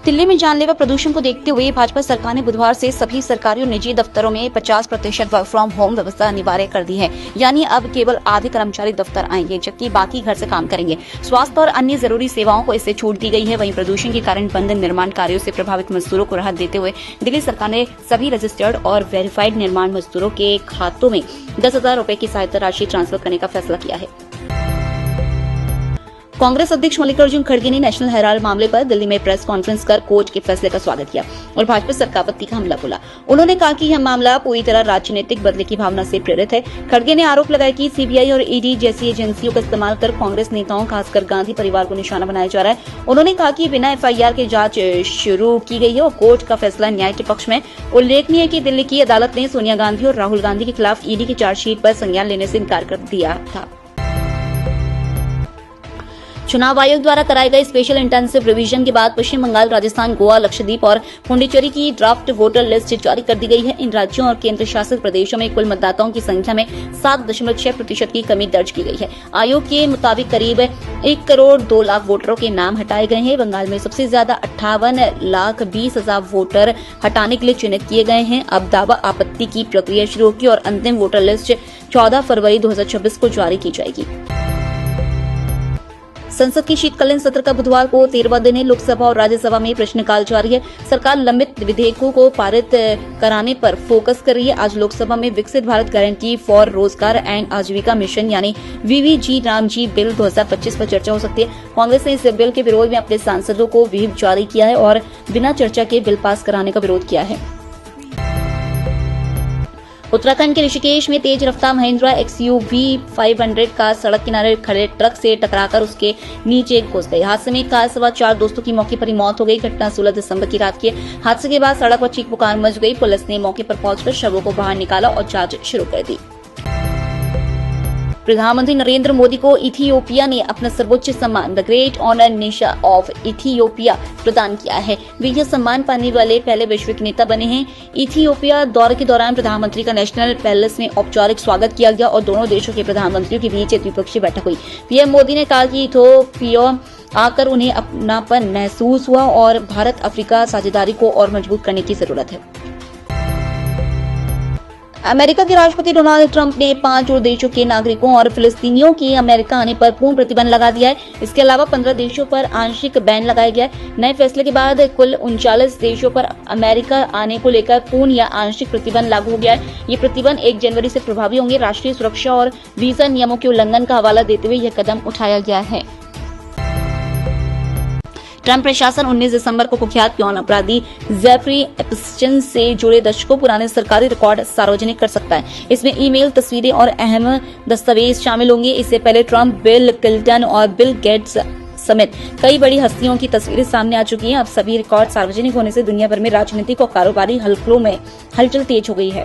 दिल्ली में जानलेवा प्रदूषण को देखते हुए भाजपा सरकार ने बुधवार से सभी सरकारी और निजी दफ्तरों में 50% वर्क फ्रॉम होम व्यवस्था अनिवार्य कर दी है। यानी अब केवल आधे कर्मचारी दफ्तर आएंगे जबकि बाकी घर से काम करेंगे। स्वास्थ्य और अन्य जरूरी सेवाओं को इससे छूट दी गई है। वहीं प्रदूषण के कारण बंद निर्माण कार्यों से प्रभावित मजदूरों को राहत देते हुए दिल्ली सरकार ने सभी रजिस्टर्ड और वेरीफाइड निर्माण मजदूरों के खातों में 10,000 रूपए की सहायता राशि ट्रांसफर करने का फैसला किया है। कांग्रेस अध्यक्ष मल्लिकार्जुन खड़गे ने नेशनल हेराल्ड मामले पर दिल्ली में प्रेस कॉन्फ्रेंस कर कोर्ट के फैसले का स्वागत किया और भाजपा सरकार पर तीखा हमला बोला। उन्होंने कहा कि यह मामला पूरी तरह राजनीतिक बदले की भावना से प्रेरित है। खड़गे ने आरोप लगाया कि सीबीआई और ईडी जैसी एजेंसियों का इस्तेमाल कर कांग्रेस नेताओं खासकर गांधी परिवार को निशाना बनाया जा रहा है। उन्होंने कहा कि बिना एफआईआर के जांच शुरू की गई है और कोर्ट का फैसला न्याय के पक्ष में। उल्लेखनीय है कि दिल्ली की अदालत ने सोनिया गांधी और राहुल गांधी के खिलाफ ईडी की चार्जशीट पर संज्ञान लेने से इनकार कर दिया था। चुनाव आयोग द्वारा कराए गए स्पेशल इंटेंसिव रिवीजन के बाद पश्चिम बंगाल, राजस्थान, गोवा, लक्षद्वीप और पुडुचेरी की ड्राफ्ट वोटर लिस्ट जारी कर दी गई है। इन राज्यों और केंद्र शासित प्रदेशों में कुल मतदाताओं की संख्या में 7.6% की कमी दर्ज की गई है। आयोग के मुताबिक करीब 1 करोड़ 2 लाख वोटरों के नाम हटाए गए हैं। बंगाल में सबसे ज्यादा 58,20,000 वोटर हटाने के लिए चयनित किए गए हैं। अब दावा आपत्ति की प्रक्रिया शुरू होगी और अंतिम वोटर लिस्ट 14 फरवरी 2026 को जारी की जाएगी। संसद के शीतकालीन सत्र का बुधवार को 13वां दिन है। लोकसभा और राज्यसभा में प्रश्नकाल जारी है। सरकार लंबित विधेयकों को पारित कराने पर फोकस कर रही है। आज लोकसभा में विकसित भारत गारंटी फॉर रोजगार एंड आजीविका मिशन यानी वीवीजी रामजी बिल 2025 पर चर्चा हो सकती है। कांग्रेस ने इस बिल के विरोध में अपने सांसदों को व्हिप जारी किया है और बिना चर्चा के बिल पास कराने का विरोध किया है। उत्तराखंड के ऋषिकेश में तेज रफ्तार महिंद्रा XUV 500 कार सड़क किनारे खड़े ट्रक से टकराकर उसके नीचे घुस गई। हादसे में कार सवार 4 दोस्तों की मौके पर ही मौत हो गई। घटना 16 दिसंबर की रात की है। हादसे के बाद सड़क पर चीख पुकार मच गई। पुलिस ने मौके पर पहुंचकर शवों को बाहर निकाला और जांच शुरू कर दी। प्रधानमंत्री नरेंद्र मोदी को इथियोपिया ने अपना सर्वोच्च सम्मान द ग्रेट ऑनर निशा ऑफ इथियोपिया प्रदान किया है। वे यह सम्मान पाने वाले पहले वैश्विक नेता बने हैं। इथियोपिया दौरे के दौरान प्रधानमंत्री का नेशनल पैलेस में औपचारिक स्वागत किया गया और दोनों देशों के प्रधानमंत्रियों के बीच द्विपक्षीय बैठक हुई। पीएम मोदी ने कहा कि इथियोपिया आकर उन्हें अपनापन महसूस हुआ और भारत अफ्रीका साझेदारी को और मजबूत करने की जरूरत है। अमेरिका के राष्ट्रपति डोनाल्ड ट्रंप ने 5 और देशों के नागरिकों और फिलिस्तीनियों के अमेरिका आने पर पूर्ण प्रतिबंध लगा दिया है। इसके अलावा 15 देशों पर आंशिक बैन लगाया गया है। नए फैसले के बाद कुल 39 देशों पर अमेरिका आने को लेकर पूर्ण या आंशिक प्रतिबंध लागू हो गया है। ये प्रतिबंध 1 जनवरी से प्रभावी होंगे। राष्ट्रीय सुरक्षा और वीजा नियमों के उल्लंघन का हवाला देते हुए यह कदम उठाया गया है। ट्रंप प्रशासन 19 दिसंबर को कुख्यात यौन अपराधी जेफरी एप्स्टाइन से जुड़े दशकों पुराने सरकारी रिकॉर्ड सार्वजनिक कर सकता है। इसमें ईमेल, तस्वीरें और अहम दस्तावेज शामिल होंगे। इससे पहले ट्रंप, बिल क्लिंटन और बिल गेट्स समेत कई बड़ी हस्तियों की तस्वीरें सामने आ चुकी हैं। अब सभी रिकॉर्ड सार्वजनिक होने से दुनिया भर में राजनीतिक और कारोबारी हलचल में हलचल तेज हो गई है।